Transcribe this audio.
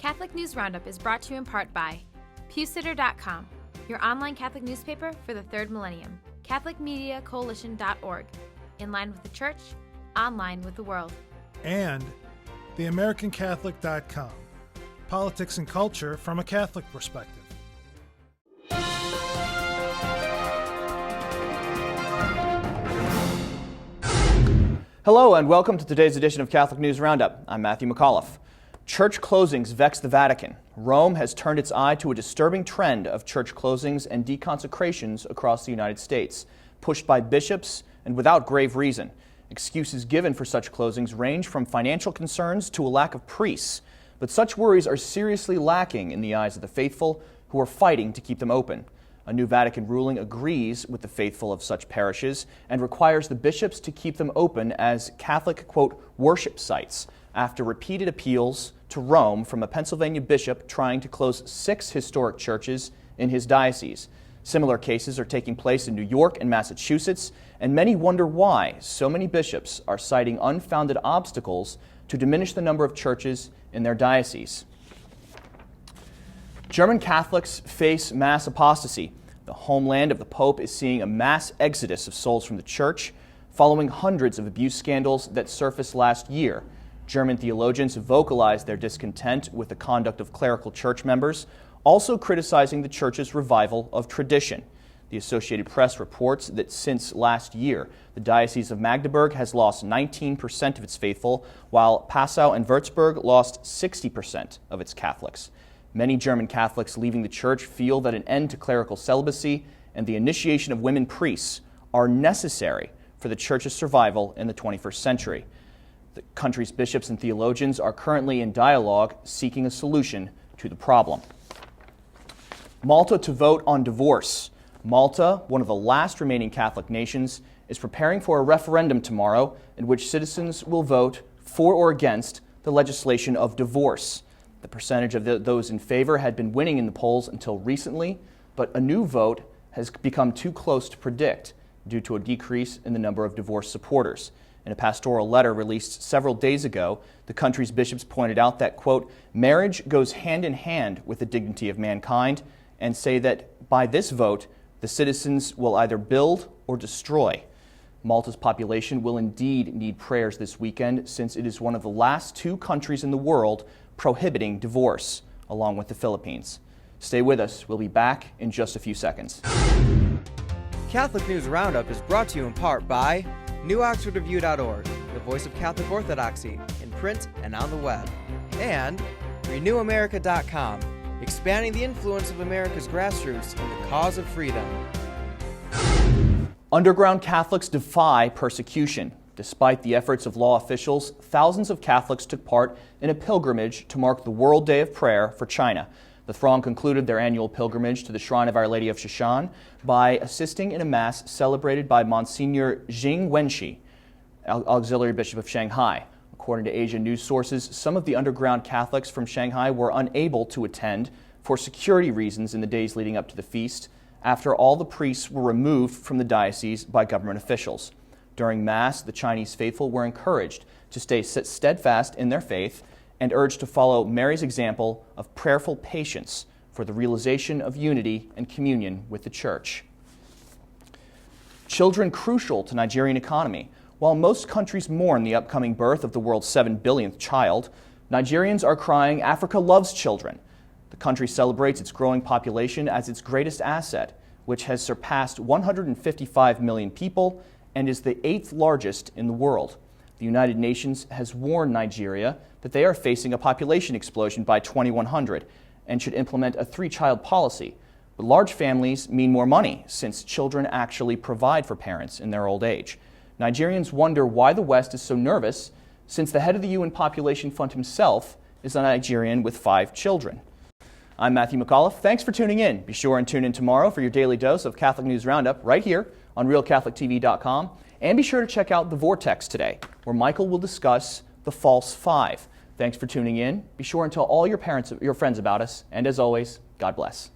Catholic News Roundup is brought to you in part by PewSitter.com, your online Catholic newspaper for the third millennium, CatholicMediaCoalition.org, in line with the Church, online with the world. And TheAmericanCatholic.com, politics and culture from a Catholic perspective. Hello and welcome to today's edition of Catholic News Roundup. I'm Matthew McAuliffe. Church closings vex the Vatican. Rome has turned its eye to a disturbing trend of church closings and deconsecrations across the United States, pushed by bishops and without grave reason. Excuses given for such closings range from financial concerns to a lack of priests, but such worries are seriously lacking in the eyes of the faithful who are fighting to keep them open. A new Vatican ruling agrees with the faithful of such parishes and requires the bishops to keep them open as Catholic, quote, worship sites after repeated appeals to Rome from a Pennsylvania bishop trying to close 6 historic churches in his diocese. Similar cases are taking place in New York and Massachusetts, and many wonder why so many bishops are citing unfounded obstacles to diminish the number of churches in their diocese. German Catholics face mass apostasy. The homeland of the Pope is seeing a mass exodus of souls from the Church following hundreds of abuse scandals that surfaced last year. German theologians have vocalized their discontent with the conduct of clerical church members, also criticizing the Church's revival of tradition. The Associated Press reports that since last year, the Diocese of Magdeburg has lost 19% of its faithful, while Passau and Würzburg lost 60% of its Catholics. Many German Catholics leaving the Church feel that an end to clerical celibacy and the initiation of women priests are necessary for the Church's survival in the 21st century. The country's bishops and theologians are currently in dialogue seeking a solution to the problem. Malta to vote on divorce. Malta, one of the last remaining Catholic nations, is preparing for a referendum tomorrow in which citizens will vote for or against the legislation of divorce. The percentage of those in favor had been winning in the polls until recently, but a new vote has become too close to predict due to a decrease in the number of divorce supporters. In a pastoral letter released several days ago, the country's bishops pointed out that, quote, marriage goes hand in hand with the dignity of mankind, and say that by this vote, the citizens will either build or destroy. Malta's population will indeed need prayers this weekend, since it is one of the last 2 countries in the world prohibiting divorce, along with the Philippines. Stay with us. We'll be back in just a few seconds. Catholic News Roundup is brought to you in part by NewOxfordReview.org, the voice of Catholic Orthodoxy, in print and on the web, and RenewAmerica.com, expanding the influence of America's grassroots in the cause of freedom. Underground Catholics defy persecution. Despite the efforts of law officials, thousands of Catholics took part in a pilgrimage to mark the World Day of Prayer for China. The throng concluded their annual pilgrimage to the Shrine of Our Lady of Shashan by assisting in a Mass celebrated by Monsignor Jing Wenshi, Auxiliary Bishop of Shanghai. According to Asia news sources, some of the underground Catholics from Shanghai were unable to attend for security reasons in the days leading up to the feast, after all the priests were removed from the diocese by government officials. During Mass, the Chinese faithful were encouraged to stay steadfast in their faith and urged to follow Mary's example of prayerful patience for the realization of unity and communion with the Church. Children crucial to Nigerian economy. While most countries mourn the upcoming birth of the world's 7 billionth child, Nigerians are crying Africa loves children. The country celebrates its growing population as its greatest asset, which has surpassed 155 million people and is the 8th largest in the world. The United Nations has warned Nigeria that they are facing a population explosion by 2100 and should implement a 3-child policy. But large families mean more money, since children actually provide for parents in their old age. Nigerians wonder why the West is so nervous, since the head of the UN Population Fund himself is a Nigerian with 5 children. I'm Matthew McAuliffe. Thanks for tuning in. Be sure and tune in tomorrow for your daily dose of Catholic News Roundup right here on RealCatholicTV.com. And be sure to check out The Vortex today, where Michael will discuss the False 5. Thanks for tuning in. Be sure and tell all your friends about us. And as always, God bless.